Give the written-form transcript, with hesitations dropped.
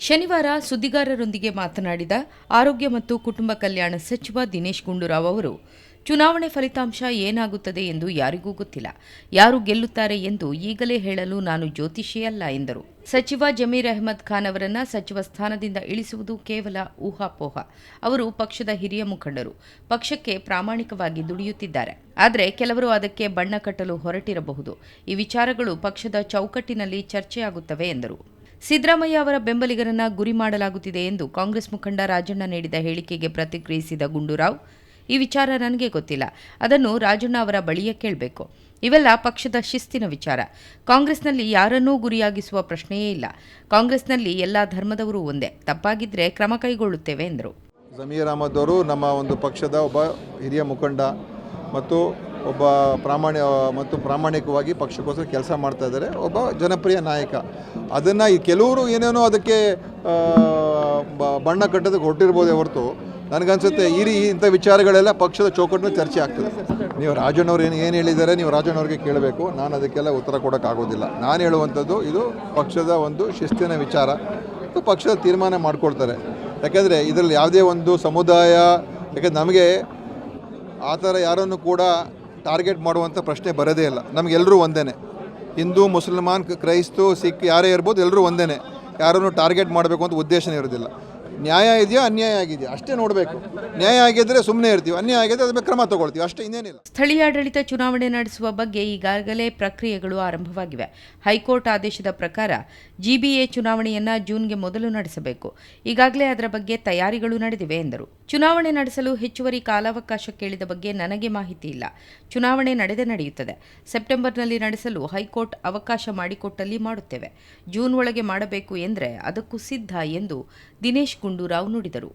ಶನಿವಾರ ಸುದ್ದಿಗಾರರೊಂದಿಗೆ ಮಾತನಾಡಿದ ಆರೋಗ್ಯ ಮತ್ತು ಕುಟುಂಬ ಕಲ್ಯಾಣ ಸಚಿವ ದಿನೇಶ್ ಗುಂಡೂರಾವ್ ಅವರು, ಚುನಾವಣೆ ಫಲಿತಾಂಶ ಏನಾಗುತ್ತದೆ ಎಂದು ಯಾರಿಗೂ ಗೊತ್ತಿಲ್ಲ. ಯಾರು ಗೆಲ್ಲುತ್ತಾರೆ ಎಂದು ಈಗಲೇ ಹೇಳಲು ನಾನು ಜ್ಯೋತಿಷಿಯಲ್ಲ ಎಂದರು. ಸಚಿವ ಜಮೀರ್ ಅಹ್ಮದ್ ಖಾನ್ ಅವರನ್ನ ಸಚಿವ ಸ್ಥಾನದಿಂದ ಇಳಿಸುವುದು ಕೇವಲ ಊಹಾಪೋಹ. ಅವರು ಪಕ್ಷದ ಹಿರಿಯ ಮುಖಂಡರು, ಪಕ್ಷಕ್ಕೆ ಪ್ರಾಮಾಣಿಕವಾಗಿ ದುಡಿಯುತ್ತಿದ್ದಾರೆ. ಆದರೆ ಕೆಲವರು ಅದಕ್ಕೆ ಬಣ್ಣ ಕಟ್ಟಲು ಹೊರಟಿರಬಹುದು. ಈ ವಿಚಾರಗಳು ಪಕ್ಷದ ಚೌಕಟ್ಟಿನಲ್ಲಿ ಚರ್ಚೆಯಾಗುತ್ತವೆ ಎಂದರು. ಸಿದ್ದರಾಮಯ್ಯ ಅವರ ಬೆಂಬಲಿಗರನ್ನ ಗುರಿ ಮಾಡಲಾಗುತ್ತಿದೆ ಎಂದು ಕಾಂಗ್ರೆಸ್ ಮುಖಂಡ ರಾಜಣ್ಣ ನೀಡಿದ ಹೇಳಿಕೆಗೆ ಪ್ರತಿಕ್ರಿಯಿಸಿದ ಗುಂಡೂರಾವ್, ಈ ವಿಚಾರ ನನಗೆ ಗೊತ್ತಿಲ್ಲ. ಅದನ್ನು ರಾಜಣ್ಣ ಅವರ ಬಳಿಯೇ ಕೇಳಬೇಕು. ಇವೆಲ್ಲ ಪಕ್ಷದ ಶಿಸ್ತಿನ ವಿಚಾರ. ಕಾಂಗ್ರೆಸ್ನಲ್ಲಿ ಯಾರನ್ನೂ ಗುರಿಯಾಗಿಸುವ ಪ್ರಶ್ನೆಯೇ ಇಲ್ಲ. ಕಾಂಗ್ರೆಸ್ನಲ್ಲಿ ಎಲ್ಲಾ ಧರ್ಮದವರು ಒಂದೇ. ತಪ್ಪಾಗಿದ್ರೆ ಕ್ರಮ ಕೈಗೊಳ್ಳುತ್ತೇವೆ ಎಂದರು. ಜಮೀರ್ ಅಹ್ಮದ್ ಅವರು ನಮ್ಮ ಒಂದು ಪಕ್ಷದ ಒಬ್ಬ ಹಿರಿಯ ಮುಖಂಡ ಮತ್ತು ಒಬ್ಬ ಪ್ರಾಮಾಣಿಕವಾಗಿ ಪಕ್ಷಕ್ಕೋಸ್ಕರ ಕೆಲಸ ಮಾಡ್ತಾ ಇದ್ದಾರೆ. ಒಬ್ಬ ಜನಪ್ರಿಯ ನಾಯಕ. ಅದನ್ನು ಈ ಕೆಲವರು ಏನೇನೋ ಅದಕ್ಕೆ ಬಣ್ಣ ಕಟ್ಟೋದಕ್ಕೆ ಹೊರಟಿರ್ಬೋದೇ ಹೊರತು ನನಗನ್ಸುತ್ತೆ ಇಂಥ ವಿಚಾರಗಳೆಲ್ಲ ಪಕ್ಷದ ಚೌಕಟ್ಟಿನಲ್ಲಿ ಚರ್ಚೆ ಆಗ್ತದೆ. ನೀವು ರಾಜಣ್ಣವ್ರು ಏನು ಹೇಳಿದ್ದಾರೆ, ನೀವು ರಾಜಣ್ಣವ್ರಿಗೆ ಕೇಳಬೇಕು. ನಾನು ಅದಕ್ಕೆಲ್ಲ ಉತ್ತರ ಕೊಡೋಕ್ಕಾಗೋದಿಲ್ಲ. ನಾನು ಹೇಳುವಂಥದ್ದು ಇದು ಪಕ್ಷದ ಒಂದು ಶಿಸ್ತಿನ ವಿಚಾರ. ಪಕ್ಷದ ತೀರ್ಮಾನ ಮಾಡ್ಕೊಳ್ತಾರೆ. ಯಾಕೆಂದರೆ ಇದರಲ್ಲಿ ಯಾವುದೇ ಒಂದು ಸಮುದಾಯ, ಯಾಕೆಂದರೆ ನಮಗೆ ಆ ಥರ ಯಾರನ್ನು ಕೂಡ ಟಾರ್ಗೆಟ್ ಮಾಡುವಂಥ ಪ್ರಶ್ನೆ ಬರೋದೇ ಇಲ್ಲ. ನಮಗೆಲ್ಲರೂ ಒಂದೇ. ಹಿಂದೂ, ಮುಸಲ್ಮಾನ್, ಕ್ರೈಸ್ತು, ಸಿಖ್ ಯಾರೇ ಇರ್ಬೋದು, ಎಲ್ಲರೂ ಒಂದೇ. ಯಾರನ್ನು ಟಾರ್ಗೆಟ್ ಮಾಡಬೇಕು ಅಂತ ಉದ್ದೇಶನೇ ಇರೋದಿಲ್ಲ. ನ್ಯಾಯ ಇದೆಯಾ, ಅನ್ಯಾಯ ಆಗಿದೆಯಾ ಅಷ್ಟೇ ನೋಡಬೇಕು. ನ್ಯಾಯ ಆಗಿದ್ದರೆ ಸುಮ್ಮನೆ ಇರ್ತೀವಿ, ಅನ್ಯಾಯ ಆಗಿದ್ದರೆ ಅದ್ರ ಕ್ರಮ ತಗೊಳ್ತೀವಿ, ಅಷ್ಟೇ, ಇನ್ನೇನಿಲ್ಲ. ಸ್ಥಳೀಯಾಡಳಿತ ಚುನಾವಣೆ ನಡೆಸುವ ಬಗ್ಗೆ ಈಗಾಗಲೇ ಪ್ರಕ್ರಿಯೆಗಳು ಆರಂಭವಾಗಿವೆ. ಹೈಕೋರ್ಟ್ ಆದೇಶದ ಪ್ರಕಾರ ಜಿಬಿಎ ಚುನಾವಣೆಯನ್ನ ಜೂನ್ಗೆ ಮೊದಲು ನಡೆಸಬೇಕು. ಈಗಾಗಲೇ ಅದರ ಬಗ್ಗೆ ತಯಾರಿಗಳು ನಡೆದಿವೆ ಎಂದರು. ಚುನಾವಣೆ ನಡೆಸಲು ಹೆಚ್ಚುವರಿ ಕಾಲಾವಕಾಶ ಕೇಳಿದ ಬಗ್ಗೆ ನನಗೆ ಮಾಹಿತಿ ಇಲ್ಲ. ಚುನಾವಣೆ ನಡೆಯುತ್ತದೆ. ಸೆಪ್ಟೆಂಬರ್ನಲ್ಲಿ ನಡೆಸಲು ಹೈಕೋರ್ಟ್ ಅವಕಾಶ ಮಾಡಿಕೊಟ್ಟಲ್ಲಿ ಮಾಡುತ್ತೇವೆ. ಜೂನ್ ಒಳಗೆ ಮಾಡಬೇಕು ಎಂದರೆ ಅದಕ್ಕೂ ಸಿದ್ಧ ಎಂದು ದಿನೇಶ್ ಗುಂಡೂರಾವ್ ನುಡಿದರು.